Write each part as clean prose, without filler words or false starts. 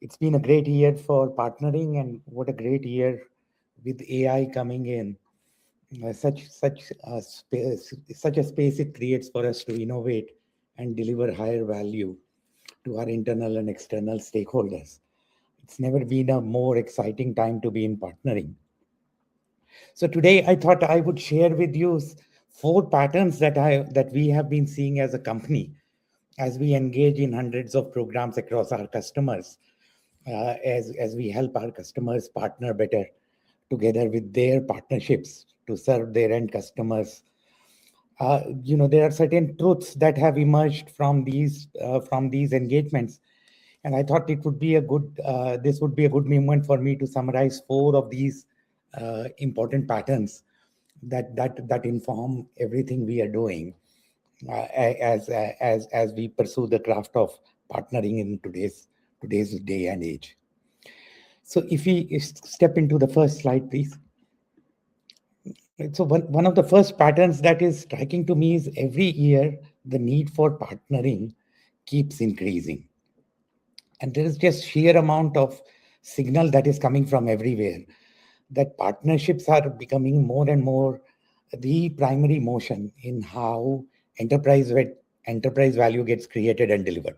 It's been a great year for partnering, and what a great year with AI coming in. Such a space it creates for us to innovate and deliver higher value to our internal and external stakeholders. It's never been a more exciting time to be in partnering. So today I thought I would share with you four patterns that we have been seeing as a company as we engage in hundreds of programs across our customers, as we help our customers partner better together with their partnerships to serve their end customers. There are certain truths that have emerged from these engagements, and I thought it would be a good this would be a good moment for me to summarize four of these important patterns that inform everything we are doing as we pursue the craft of partnering in today's day and age. So if we step into the first slide, please. So one of the first patterns that is striking to me is every year the need for partnering keeps increasing. And there is just sheer amount of signal that is coming from everywhere that partnerships are becoming more and more the primary motion in how enterprise value gets created and delivered.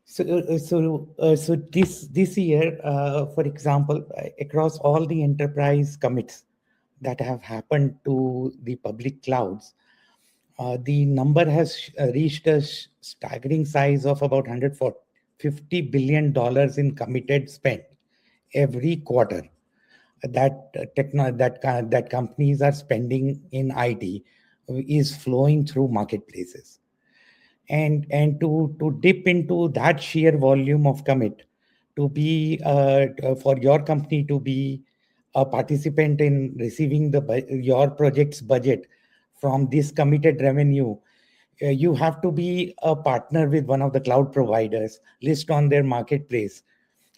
So this year, for example, across all the enterprise commits that have happened to the public clouds, the number has reached a staggering size of about $150 billion in committed spend every quarter that companies are spending in IT is flowing through marketplaces. And to dip into that sheer volume of commit, to be for your company to be a participant in receiving your project's budget from this committed revenue, you have to be a partner with one of the cloud providers, list on their marketplace,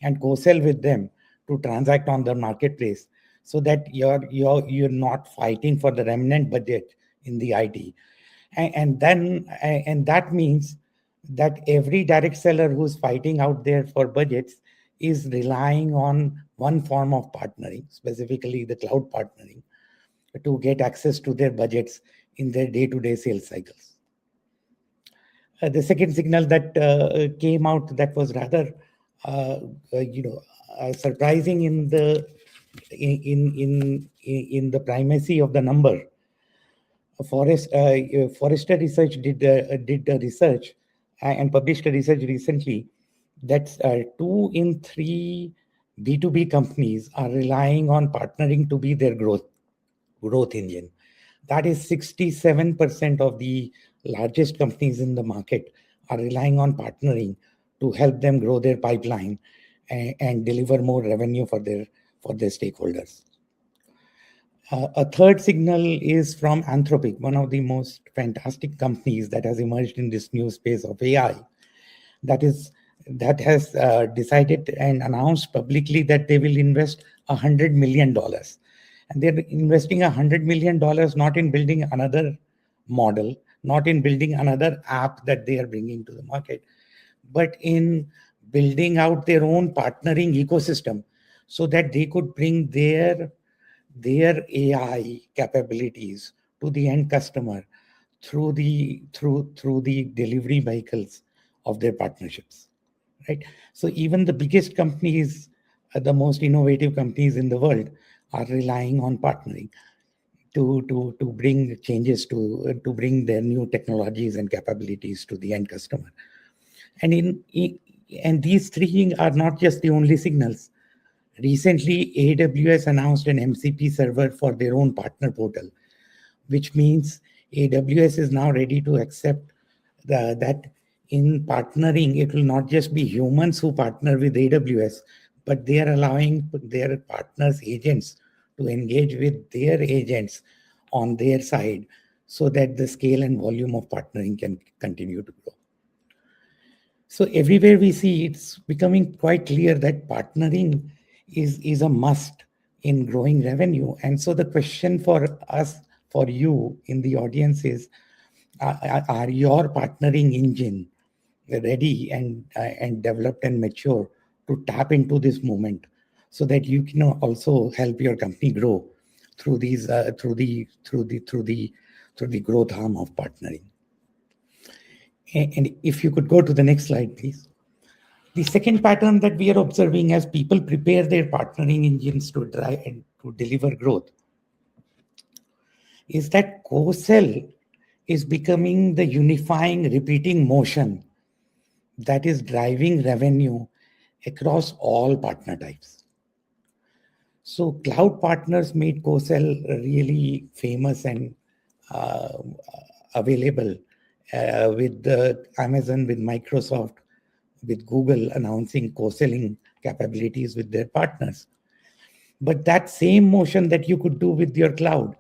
and co-sell with them to transact on the marketplace, so that you're not fighting for the remnant budget in the IT. And that means that every direct seller who's fighting out there for budgets is relying on one form of partnering, specifically the cloud partnering, to get access to their budgets in their day-to-day sales cycles. The second signal that came out that was rather surprising in the primacy of the number. Forrester Research did a research and published a research recently that 2 in 3 B2B companies are relying on partnering to be their growth engine. That is 67% of the largest companies in the market are relying on partnering to help them grow their pipeline and deliver more revenue for their stakeholders. A third signal is from Anthropic, one of the most fantastic companies that has emerged in this new space of AI, that has decided and announced publicly that they will invest $100 million. And they're investing $100 million not in building another model, not in building another app that they are bringing to the market, but in building out their own partnering ecosystem so that they could bring their AI capabilities to the end customer through the delivery vehicles of their partnerships, right? So even the biggest companies, the most innovative companies in the world, are relying on partnering to bring changes to bring their new technologies and capabilities to the end customer. And these three are not just the only signals. Recently, AWS announced an MCP server for their own partner portal, which means AWS is now ready to accept that in partnering, it will not just be humans who partner with AWS, but they are allowing their partners' agents to engage with their agents on their side so that the scale and volume of partnering can continue to grow. So everywhere we see, it's becoming quite clear that partnering is a must in growing revenue. And so the question for us, for you in the audience is, are your partnering engine ready and developed and mature to tap into this moment, so that you can also help your company grow through these through the growth arm of partnering. And if you could go to the next slide, please. The second pattern that we are observing as people prepare their partnering engines to drive and to deliver growth is that co-sell is becoming the unifying, repeating motion that is driving revenue across all partner types. So cloud partners made co-sell really famous and uh, available with the Amazon, with Microsoft, with Google announcing co-selling capabilities with their partners. But that same motion that you could do with your cloud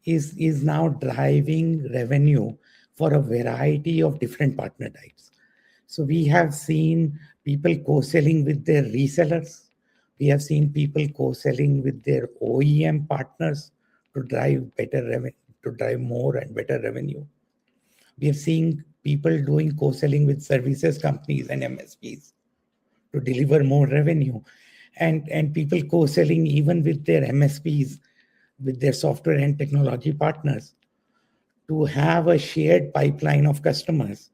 is now driving revenue for a variety of different partner types. So we have seen people co-selling with their resellers. We have seen people co-selling with their OEM partners to drive better revenue, to drive more and better revenue. We have seen people doing co-selling with services companies and MSPs to deliver more revenue, and people co-selling even with their MSPs, with their software and technology partners, to have a shared pipeline of customers,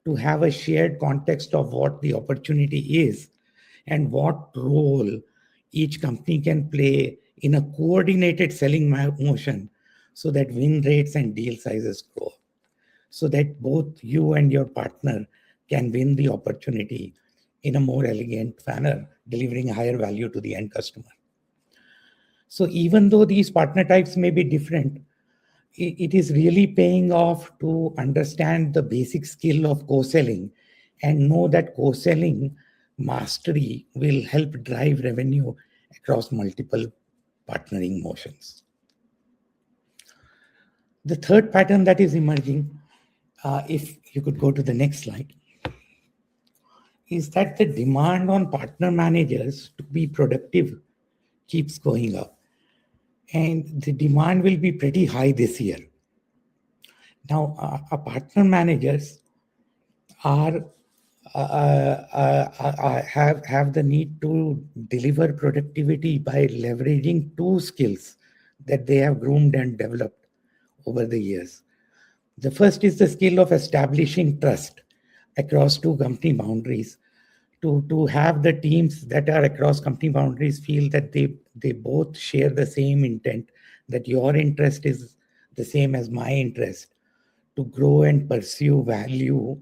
to have a shared context of what the opportunity is and what role each company can play in a coordinated selling motion, so that win rates and deal sizes grow, so that both you and your partner can win the opportunity in a more elegant manner, delivering higher value to the end customer. So even though these partner types may be different, it is really paying off to understand the basic skill of co-selling and know that co-selling mastery will help drive revenue across multiple partnering motions. The third pattern that is emerging, if you could go to the next slide, is that the demand on partner managers to be productive keeps going up. And the demand will be pretty high this year. Now, our partner managers are have the need to deliver productivity by leveraging two skills that they have groomed and developed over the years. The first is the skill of establishing trust across two company boundaries, to have the teams that are across company boundaries feel that they both share the same intent, that your interest is the same as my interest, to grow and pursue value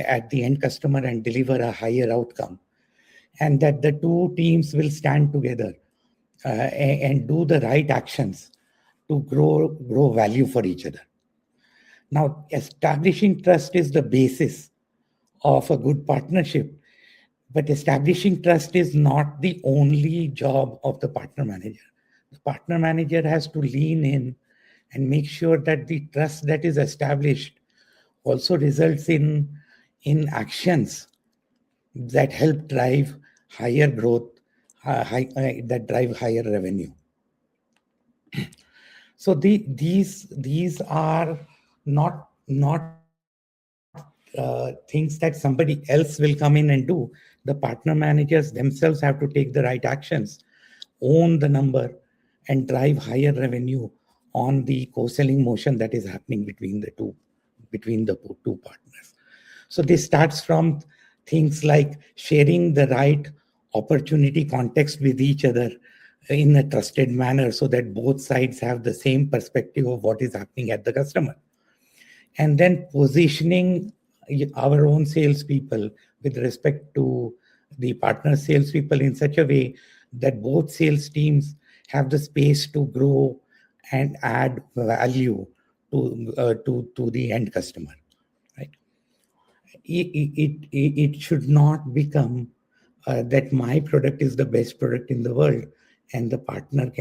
at the end customer and deliver a higher outcome, and that the two teams will stand together and do the right actions to grow value for each other. Now, establishing trust is the basis of a good partnership, but establishing trust is not the only job of the partner manager. The partner manager has to lean in and make sure that the trust that is established also results in actions that help drive higher growth, that drive higher revenue. So these are not things that somebody else will come in and do. The partner managers themselves have to take the right actions, own the number, and drive higher revenue on the co-selling motion that is happening between the two partners. So this starts from things like sharing the right opportunity context with each other in a trusted manner, so that both sides have the same perspective of what is happening at the customer. And then positioning our own salespeople with respect to the partner salespeople in such a way that both sales teams have the space to grow and add value to the end customer. Right? It should not become that my product is the best product in the world, and the partner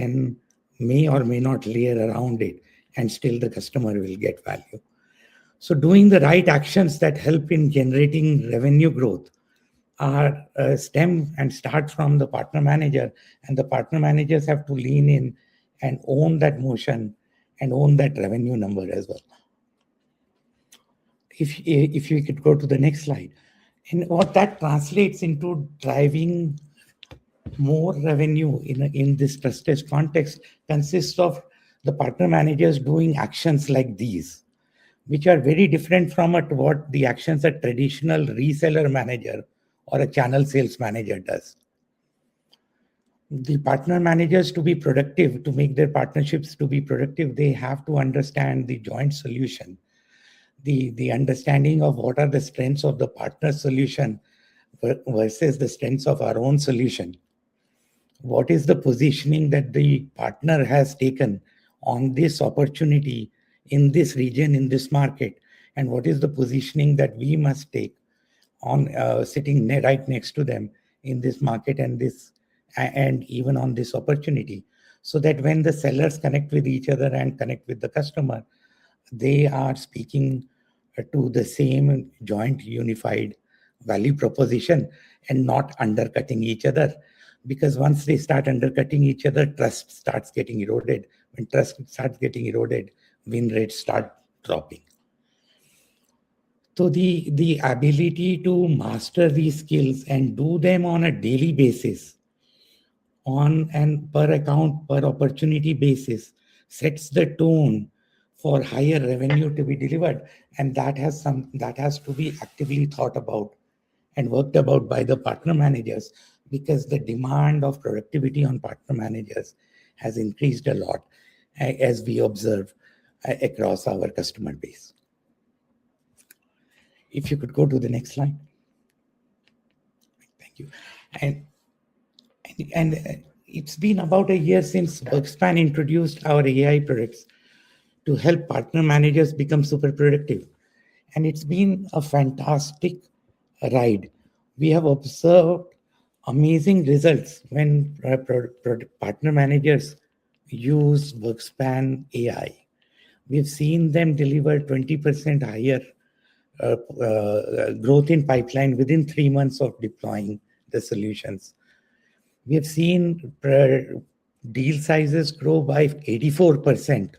may or may not layer around it, and still the customer will get value. So doing the right actions that help in generating revenue growth are stem and start from the partner manager, and the partner managers have to lean in and own that motion and own that revenue number as well. If you could go to the next slide. And what that translates into driving more revenue in this trusted context consists of the partner managers doing actions like these, which are very different from what the actions a traditional reseller manager or a channel sales manager does. The partner managers, to be productive, to make their partnerships to be productive, they have to understand the joint solution, the understanding of what are the strengths of the partner solution versus the strengths of our own solution. What is the positioning that the partner has taken on this opportunity in this region, in this market, and what is the positioning that we must take on sitting right next to them in this market and even on this opportunity, so that when the sellers connect with each other and connect with the customer, they are speaking to the same joint unified value proposition and not undercutting each other. Because once they start undercutting each other, trust starts getting eroded. When trust starts getting eroded, win rates start dropping. So the ability to master these skills and do them on a daily basis, on and per account, per opportunity basis, sets the tone for higher revenue to be delivered. And that has to be actively thought about and worked about by the partner managers, because the demand of productivity on partner managers has increased a lot, as we observe across our customer base. If you could go to the next slide. Thank you. And it's been about a year since WorkSpan introduced our AI products to help partner managers become super productive. And it's been a fantastic ride. We have observed amazing results when partner managers use WorkSpan AI. We've seen them deliver 20% higher growth in pipeline within 3 months of deploying the solutions. We have seen deal sizes grow by 84%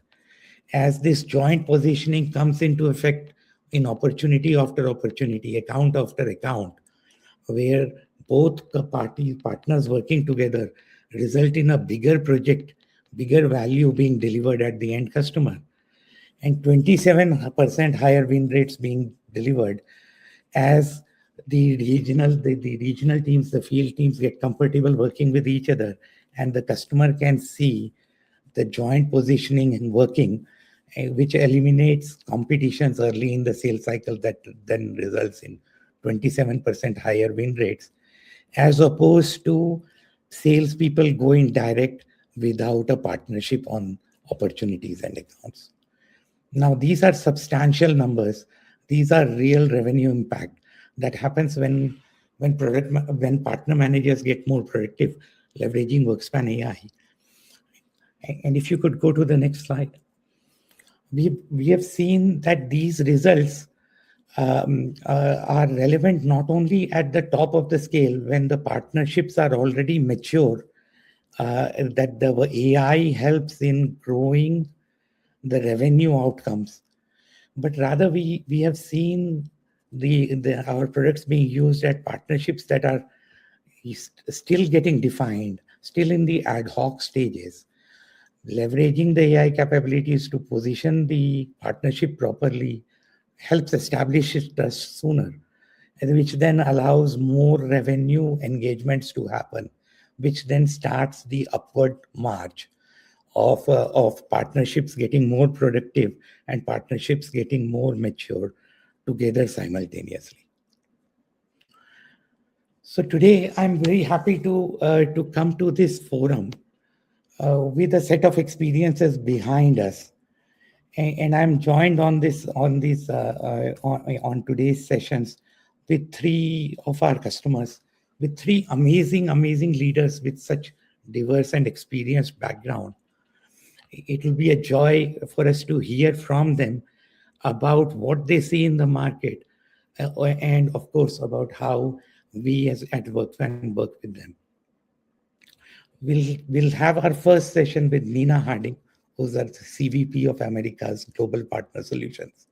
as this joint positioning comes into effect in opportunity after opportunity, account after account, where both partners working together result in a bigger project, bigger value being delivered at the end customer, and 27% higher win rates being delivered as the regional teams, the field teams get comfortable working with each other, and the customer can see the joint positioning and working, which eliminates competitions early in the sales cycle that then results in 27% higher win rates, as opposed to salespeople going direct without a partnership on opportunities and accounts. Now, these are substantial numbers. These are real revenue impact that happens when partner managers get more productive, leveraging WorkSpan AI. And if you could go to the next slide. We have seen that these results are relevant not only at the top of the scale when the partnerships are already mature, that the AI helps in growing the revenue outcomes, but rather we have seen our products being used at partnerships that are still getting defined, still in the ad hoc stages. Leveraging the AI capabilities to position the partnership properly helps establish trust sooner, and which then allows more revenue engagements to happen, which then starts the upward march of partnerships getting more productive and partnerships getting more mature together simultaneously. So today, I'm very happy to come to this forum with a set of experiences behind us, and I'm joined on today's sessions with 3 of our customers, with 3 amazing leaders with such diverse and experienced background. It will be a joy for us to hear from them about what they see in the market, and of course about how we as at WorkSpan work with them. We'll have our first session with Nina Harding, who's our CVP of America's Global Partner Solutions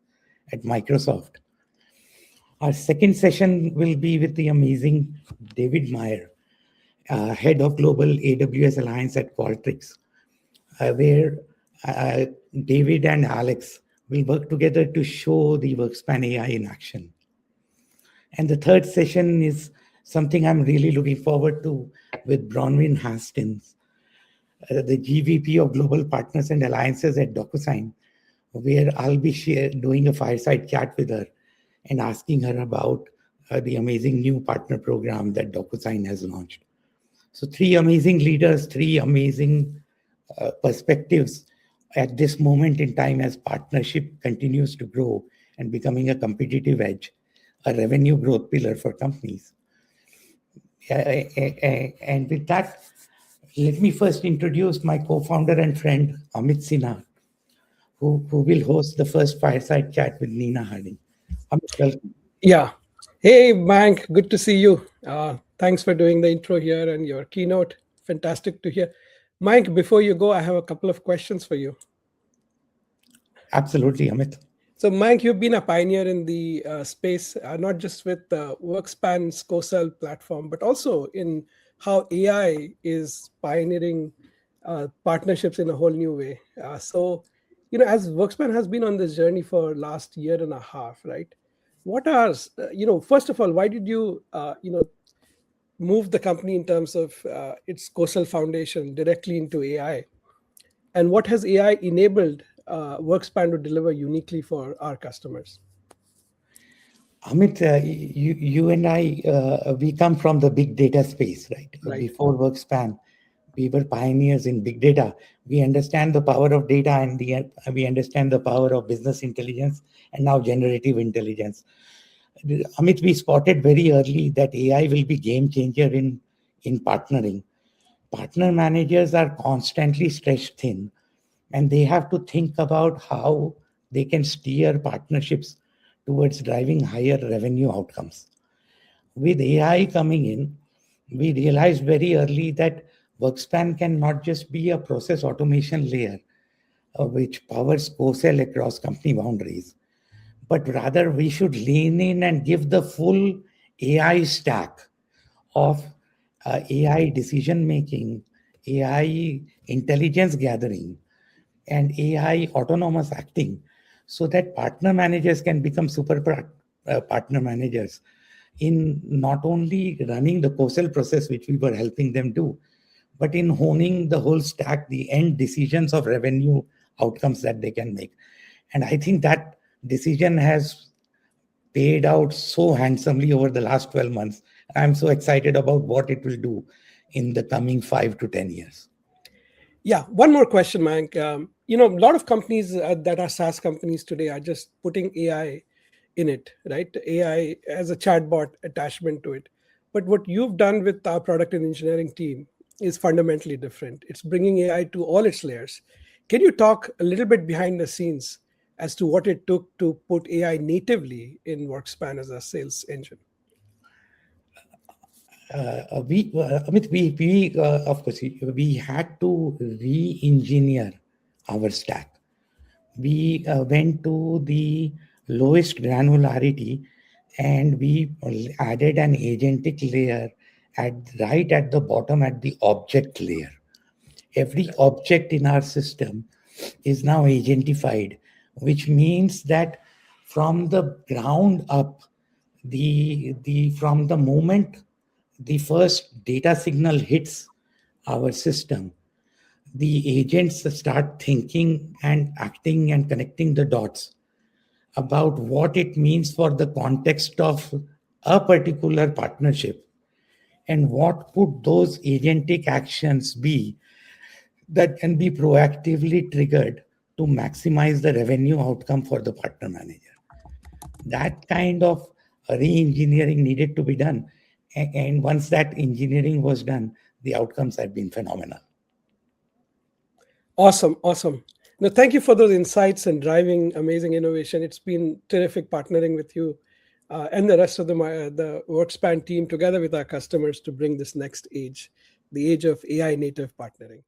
at Microsoft. Our second session will be with the amazing David Meyer, head of global AWS Alliance at Qualtrics, where uh, David and Alex will work together to show the WorkSpan AI in action. And the third session is something I'm really looking forward to with Bronwyn Hastings, the GVP of Global Partners and Alliances at DocuSign, where I'll be doing a fireside chat with her and asking her about the amazing new partner program that DocuSign has launched. So, three amazing leaders, three amazing perspectives at this moment in time as partnership continues to grow and becoming a competitive edge, a revenue growth pillar for companies. And with that, let me first introduce my co-founder and friend, Amit Sinha, who will host the first fireside chat with Nina Harding. Amit, welcome. Yeah. Hey, Mayank, good to see you. Thanks for doing the intro here and your keynote. Fantastic to hear. Mayank, before you go, I have a couple of questions for you. Absolutely, Amit. So, Mayank, you've been a pioneer in the space, not just with WorkSpan's co-sell platform, but also in how AI is pioneering partnerships in a whole new way. As WorkSpan has been on this journey for last year and a half, right? What are, first of all, why did you, move the company in terms of its co-sell foundation directly into AI? And what has AI enabled WorkSpan to deliver uniquely for our customers? Amit, you and I, we come from the big data space, right? Right. Before WorkSpan, we were pioneers in big data. We understand the power of data and we understand the power of business intelligence and now generative intelligence. Amit, we spotted very early that AI will be game changer in partnering. Partner managers are constantly stretched thin, and they have to think about how they can steer partnerships towards driving higher revenue outcomes. With AI coming in, we realized very early that WorkSpan can not just be a process automation layer which powers co-sell across company boundaries, but rather we should lean in and give the full AI stack of AI decision making, AI intelligence gathering, and AI autonomous acting so that partner managers can become partner managers in not only running the co-sell process, which we were helping them do, but in honing the whole stack, the end decisions of revenue outcomes that they can make. And I think that decision has paid out so handsomely over the last 12 months. I'm so excited about what it will do in the coming 5 to 10 years. Yeah, one more question, Mayank. A lot of companies that are SaaS companies today are just putting AI in it, right? AI as a chatbot attachment to it. But what you've done with our product and engineering team is fundamentally different. It's bringing AI to all its layers. Can you talk a little bit behind the scenes as to what it took to put AI natively in WorkSpan as a sales engine? Amit, of course, we had to re-engineer our stack. We went to the lowest granularity and we added an agentic layer right at the bottom at the object layer. Every object in our system is now agentified, which means that from the ground up, the from the moment the first data signal hits our system, the agents start thinking and acting and connecting the dots about what it means for the context of a particular partnership and what could those agentic actions be that can be proactively triggered to maximize the revenue outcome for the partner manager. That kind of re-engineering needed to be done. And once that engineering was done, the outcomes have been phenomenal. Awesome, awesome. No, thank you for those insights and driving amazing innovation. It's been terrific partnering with you and the rest of the WorkSpan team together with our customers to bring this next age, the age of AI native partnering.